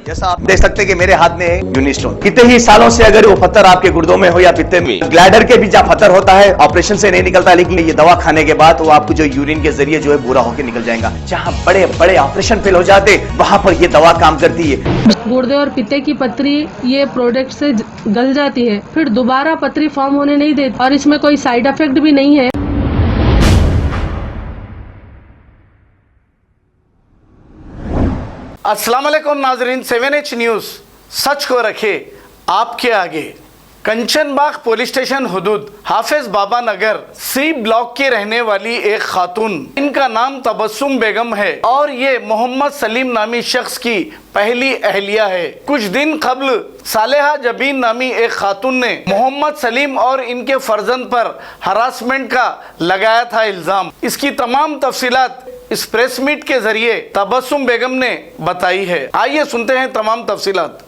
जैसा आप देख सकते हैं कि मेरे हाथ में यूनिस्टोन, कितने ही सालों से अगर वो पत्थर आपके गुर्दों में हो या पित्ते में, ग्लैडर के भी जहाँ पत्थर होता है ऑपरेशन से नहीं निकलता, लेकिन ये दवा खाने के बाद वो आपको जो यूरिन के जरिए जो है पूरा होकर निकल जाएगा। जहाँ बड़े बड़े ऑपरेशन फेल हो जाते वहां पर ये दवा काम करती है। गुर्दे और पित्ते की पथरी ये प्रोडक्ट से गल जाती है, फिर दोबारा पथरी फॉर्म होने नहीं देती और इसमें कोई साइड इफेक्ट भी नहीं है। अस्सलाम वालेकुम नाजरीन, 7H न्यूज़ सच को रखे आपके आगे। कंचनबाग पुलिस स्टेशन हुदूद हाफिज बाबा नगर सी ब्लॉक की रहने वाली एक खातून, इनका नाम तबस्सुम बेगम है और ये मोहम्मद सलीम नामी शख्स की पहली अहलिया है। कुछ दिन कबल सालेहा जबीन नामी एक खातून ने मोहम्मद सलीम और इनके फर्जंद पर हरासमेंट का लगाया था इल्ज़ाम। इसकी तमाम तफसीलात इस प्रेस मीट के जरिए तबस्सुम बेगम ने बताई है। आइए सुनते हैं तमाम तफसीलात।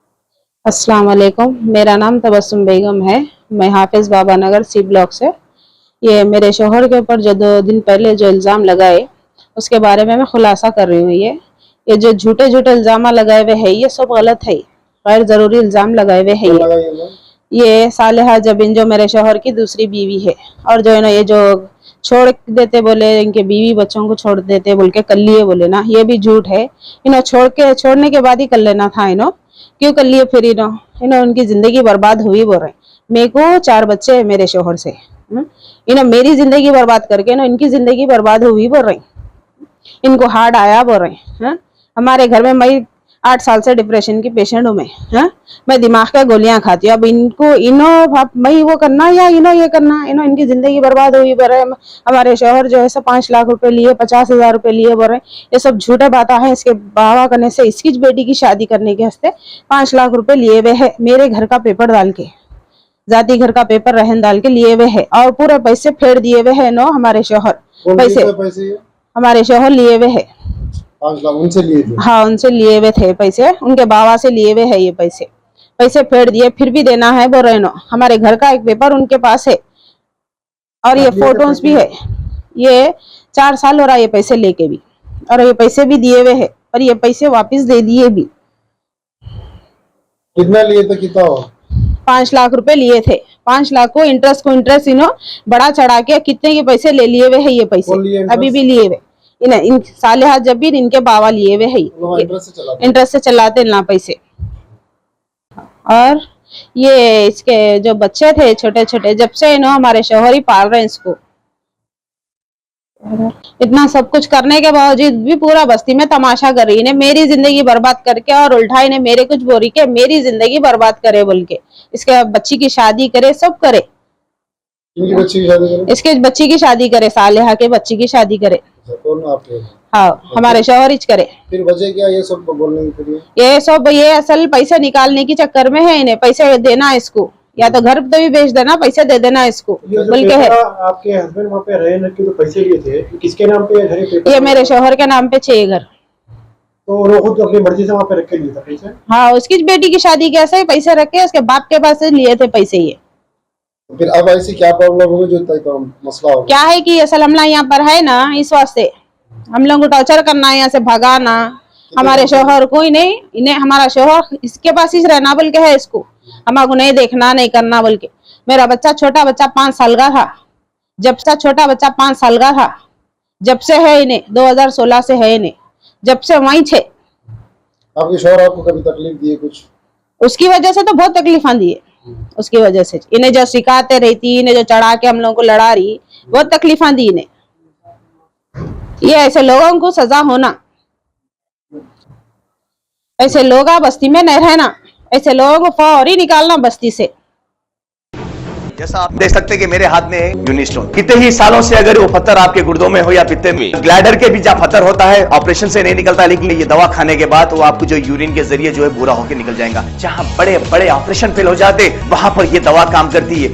अस्सलाम वालेकुम, मेरा नाम तबस्सुम बेगम है। मैं हाफिज बाबा नगर सी ब्लॉक से। ये मेरे शोहर के ऊपर जो 2 दिन पहले जो इल्ज़ाम लगाए उसके बारे में मैं खुलासा कर रही हूँ। ये जो झूठे इल्ज़ाम लगाए हुए हैं ये सब गलत है, गैर ज़रूरी इल्ज़ाम लगाए हुए हैं। ये सालेहा जबीन जो मेरे शोहर की दूसरी बीवी है और जो है ना ये जो छोड़ देते बोले इनके बीवी बच्चों को छोड़ देते बोल के कर लिए बोले ना, ये भी झूठ है। छोड़ने के बाद ही कर लेना था। क्यों कर लिए फिर उनकी जिंदगी बर्बाद हुई बोल रहे। मेरे को 4 बच्चे हैं मेरे शोहर से, मेरी जिंदगी बर्बाद करके इनकी जिंदगी बर्बाद हुई बोल रही। इनको हार्ट आया बोल रहे। हमारे घर में मैं 8 साल से डिप्रेशन की पेशेंट हूँ। मैं दिमाग का गोलियां खाती हूँ। अब मैं वो करना या ये करना, इनकी जिंदगी बर्बाद हुई बोल रहे। हमारे शोहर जो है 5 लाख रुपए लिए, 50,000 रुपए लिए बोल रहे। ये सब झूठे बात है। इसके बाबा करने से इसकी बेटी की शादी करने के हस्ते 5 लाख रुपए लिए हुए है। मेरे घर का पेपर डाल के, जाति घर का पेपर रहन डाल के लिए हुए है और पूरे पैसे फेर दिए हुए है। हमारे शोहर पैसे हमारे शोहर लिए हुए है 5 लाख उनसे लिए थे। हाँ, उनसे लिए हुए थे पैसे, उनके बाबा से लिए हुए है। ये पैसे फेर दिए, फिर भी देना है बोल रहे। हमारे घर का एक पेपर उनके पास है और ये फोटोज भी है। ये 4 साल हो रहा है ये पैसे लेके भी, और ये पैसे भी दिए हुए है और ये पैसे वापस दे दिए भी। कितना लिए थे? कितना? 5 लाख रुपए लिए थे। 5 लाख को इंटरेस्ट बड़ा चढ़ा के कितने के पैसे ले लिए हुए है। ये पैसे अभी भी लिए हुए इन सालेहा जबीन इनके बाबा लिए हुए है। इंटरेस्ट से चलाते ना पैसे। और ये इसके जो बच्चे थे छोटे जब से हमारे शोहर ही पाल रहे हैं इसको। इतना सब कुछ करने के बावजूद भी पूरा बस्ती में तमाशा कर रही। इन्हें मेरी जिंदगी बर्बाद करके और उल्टा इन्हें मेरे कुछ बोरी के मेरी जिंदगी बर्बाद करे बोल के इसके बच्ची की शादी करे, सब करे। इसके बच्ची की शादी करे, सालेहा के बच्ची की शादी करे। कौन आपके? हाँ, हमारे शोहर हिच करे। फिर वजह क्या ये सब बोलने के लिए? ये असल पैसे निकालने की चक्कर में है। इन्हें पैसे देना इसको, या तो घर तो भी बेच देना, पैसे दे देना इसको बोल के है। आपके हस्बैंड वहाँ पे रहे न, तो पैसे लिए थे किसके नाम पे घर पेपर? ये मेरे शोहर के नाम पे 6 घर। तो वो खुद अपनी मर्जी से वहाँ पे रख के लिए था पैसे? हाँ, उसकी बेटी की शादी कैसे ही पैसे रख के उसके बाप के पास से लिए थे पैसे। ये फिर अब ऐसी क्या प्रॉब्लम होगी जो मसला होगा? क्या है कि असल हमला यहाँ पर है ना, इस वास्ते हम लोग को टॉर्चर करना है, यहाँ से भगाना। हमारे शोहर को ही नहीं, इन्हें हमारा शोहर इसके पास ही रहना बोल के है। इसको हमारे नहीं देखना नहीं करना बोल के। मेरा छोटा बच्चा 5 साल का था, छोटा बच्चा 5 साल का था जब से है इन्हें, 2016 से है इन्हें, जब से वहीं थे। आपके शोहर आपको कभी तकलीफ दिए कुछ? उसकी वजह से तो बहुत तकलीफा दिए। उसकी वजह से इन्हें जो सिखाते रहती, इन्हें जो चढ़ा के हम लोगों को लड़ा रही, बहुत तकलीफा दी इन्हें। ये ऐसे लोगों को सजा होना, ऐसे लोग बस्ती में नहीं रहना, ऐसे लोगों को फौरी निकालना बस्ती से। जैसा आप देख सकते हैं कि मेरे हाथ में यूनिस्टोन, कितने ही सालों से अगर वो पत्थर आपके गुर्दों में हो या पित्ते में, ग्लैडर के भी जहाँ पत्थर होता है ऑपरेशन से नहीं निकलता, लेकिन ये दवा खाने के बाद वो आपको जो यूरिन के जरिए जो है पूरा होकर निकल जाएगा। जहाँ बड़े बड़े ऑपरेशन फेल हो जाते वहां पर ये दवा काम करती है।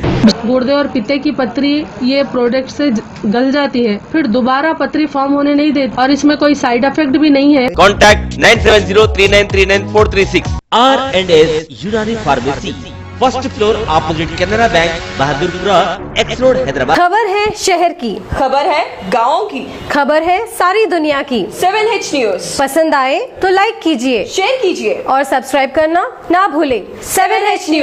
गुर्दे और पित्ते की पथरी ये प्रोडक्ट से गल जाती है, फिर दोबारा पथरी फॉर्म होने नहीं देती और इसमें कोई साइड इफेक्ट भी नहीं है। कॉन्टैक्ट 9703939436 R&S यूनानी pharmacy. First floor opposite Canara bank, Bahadurpura, x road, Hyderabad. खबर है शहर की, खबर है गाँव की, खबर है सारी दुनिया की। 7H न्यूज पसंद आए तो लाइक कीजिए, शेयर कीजिए और सब्सक्राइब करना ना भूले। 7H news.